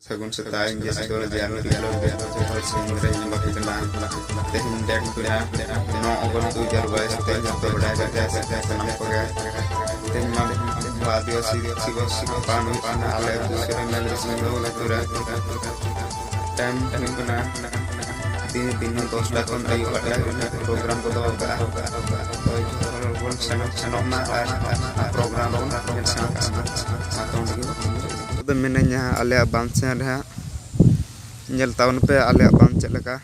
Sagun setain dia sedol jalan kilo jatuh sehingga yang bagi kenang tehindek punya no ogon tu jarwa setain jatuh berdaya jasa senang pakai tehimam badio sigo panu pana ale sering lagi sendo latura dan kena tin tos dakon ayu pada program kodo ka pun sangat na program yang sangat matang gitu menanya alea bangsa dah nyel tahun pe alea bangsa leka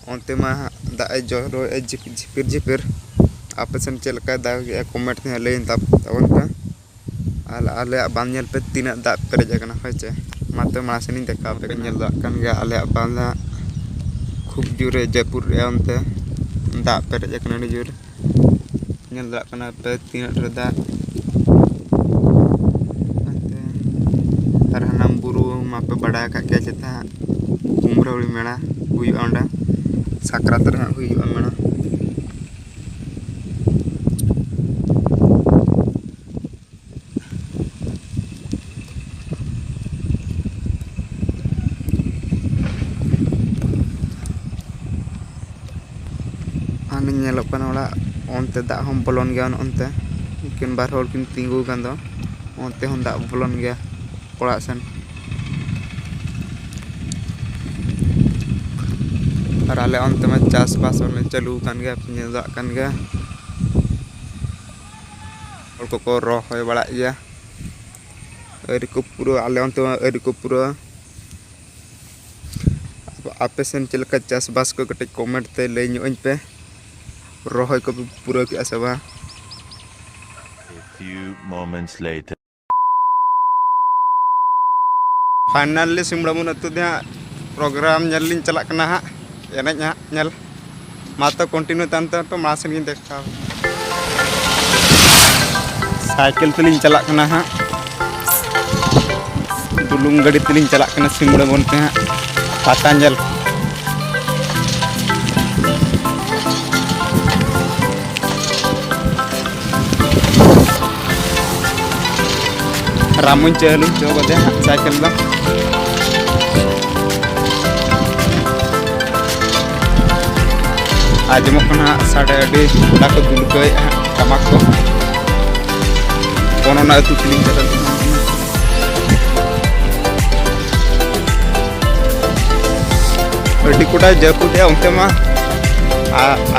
onte mah da joro jipir apa sen celaka da comment nih lain tahun ka alea bang nyel pe tina da pereja kana hoce mate masini deka pe nyel da kan ga alea bangla खूब जोरे जयपुर अंते दा Perez कना जोर nyel da kana pe tina reda Hanam buru mape bada kakek ceta umrah uli mena huyu anda sakrat terhak huyu mena ane nyelok kan ola onte dak hom bolon gyan onte mungkin bar hol kin tinggu kan do onte hon dak bolon gya sen ale onte ma chas bas on chalu kan ga penyelak kan ga or ko roh hoy bala ya eri ko puro ale onte eri ko puro ape sen celaka chas bas ko kete comment te lay nyoñ pe roh hoy ko puro ki asaba. A few moments later. Finally simra mun atu dia program nyalin celak kena ha enaknya nyal mata continue tanta to masin gin dekha cycle teling celak kena ha dulung gadi teling celak kena simra mun te ha patanjal ramun celu coba deh cycle bang आज मो कना साडे अडी दा को दुल गय टमाक को कोनो ना तु क्लीन कर अडी कोडा जयपुर या उनते मा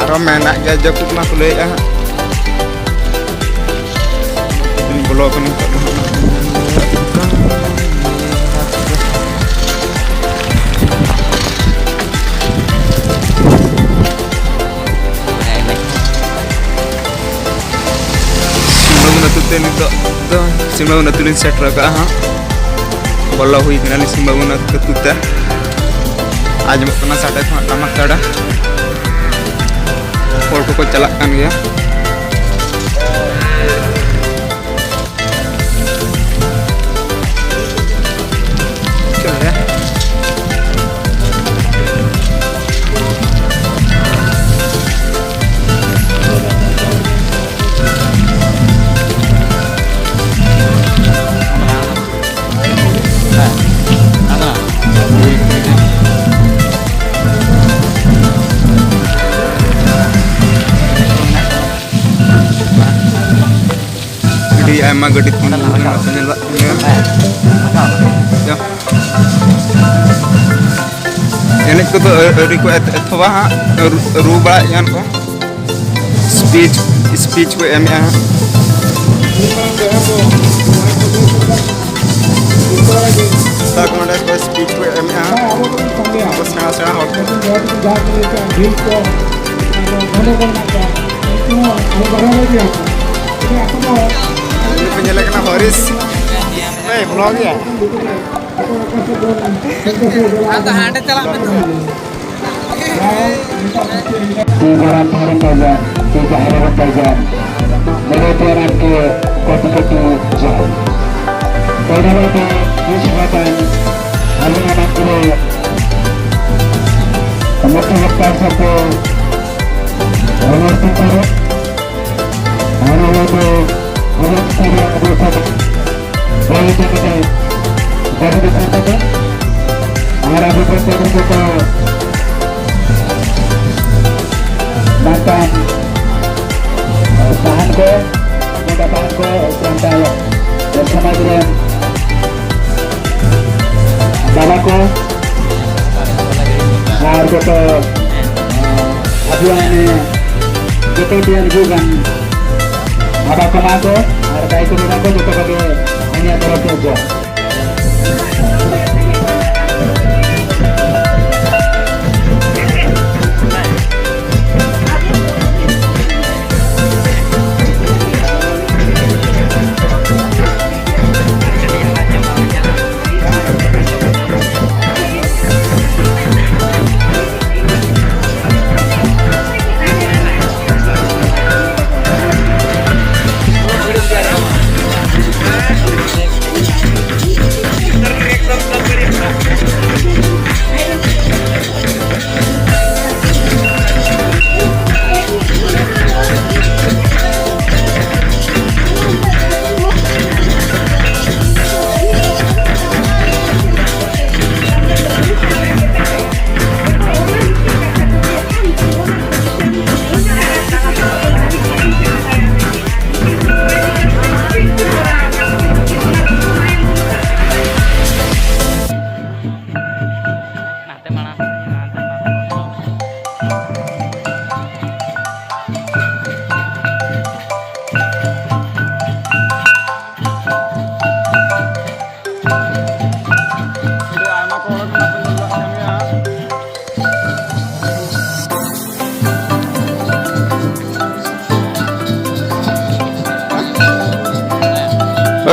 आरो मेना गया जयपुर मा को लेया इन ब्लॉग नि simba una tulin setra ka ha bola hui kena ni simba una ketuta aaj mo kana sade tamak kada hor ko chalak kan gaya chal ya emang gede punya penyelak ya ini ko riko etwa ruba yan ko speech ko em ya tak mana ko speech ko em ya ko sana hot ini penyelek na Horis vlog ya ada hande chala Dari Arah beberapa bahkan tahan ko, mudah tahan ko sampai bersama dengan bapak ko harga ko aduan ini kita dia bukan apa kemana harga itu berapa juga bagi ini adalah tiga.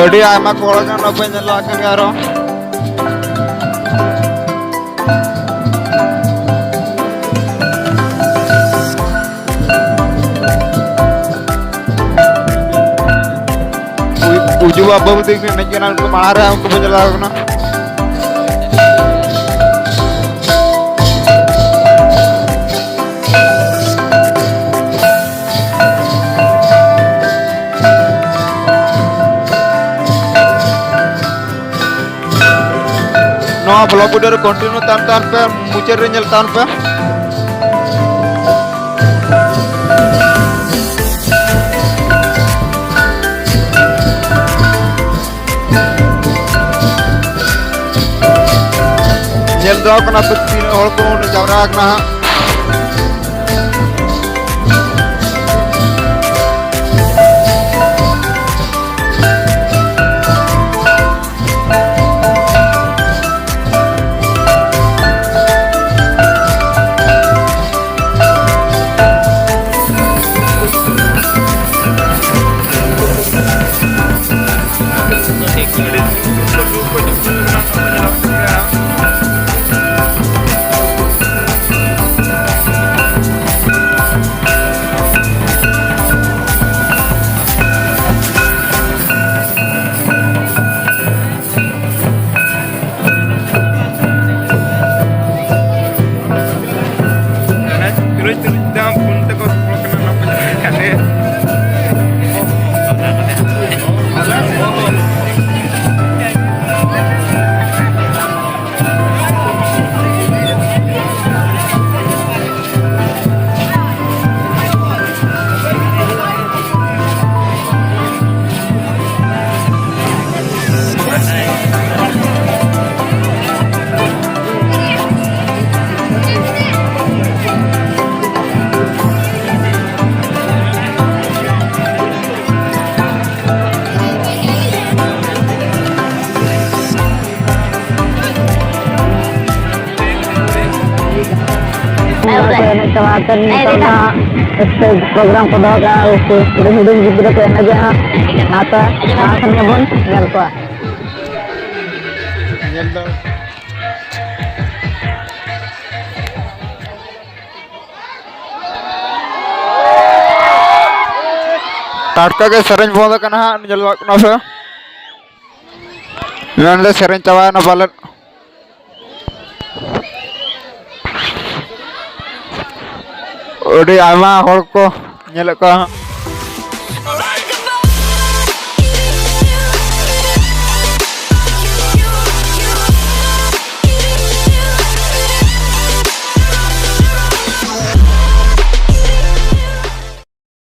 Odi ayam ko orang kan apa yang lakukan karo? Uju apa betul ni nak jalan ke mana? Aku penjelasan. No, vlog udah continue tahun pe, muncul renjel tahun pe. Nyel doa kena peti orang pun udah jawab nak. karena program kodoka udah hidup gitu kayak aja mata asalnya pun nyal ko टाटका के सरेंज बोल कना जलवा कना से नंदे सरेंज चवा ना पालन OD आमा हर को नेल को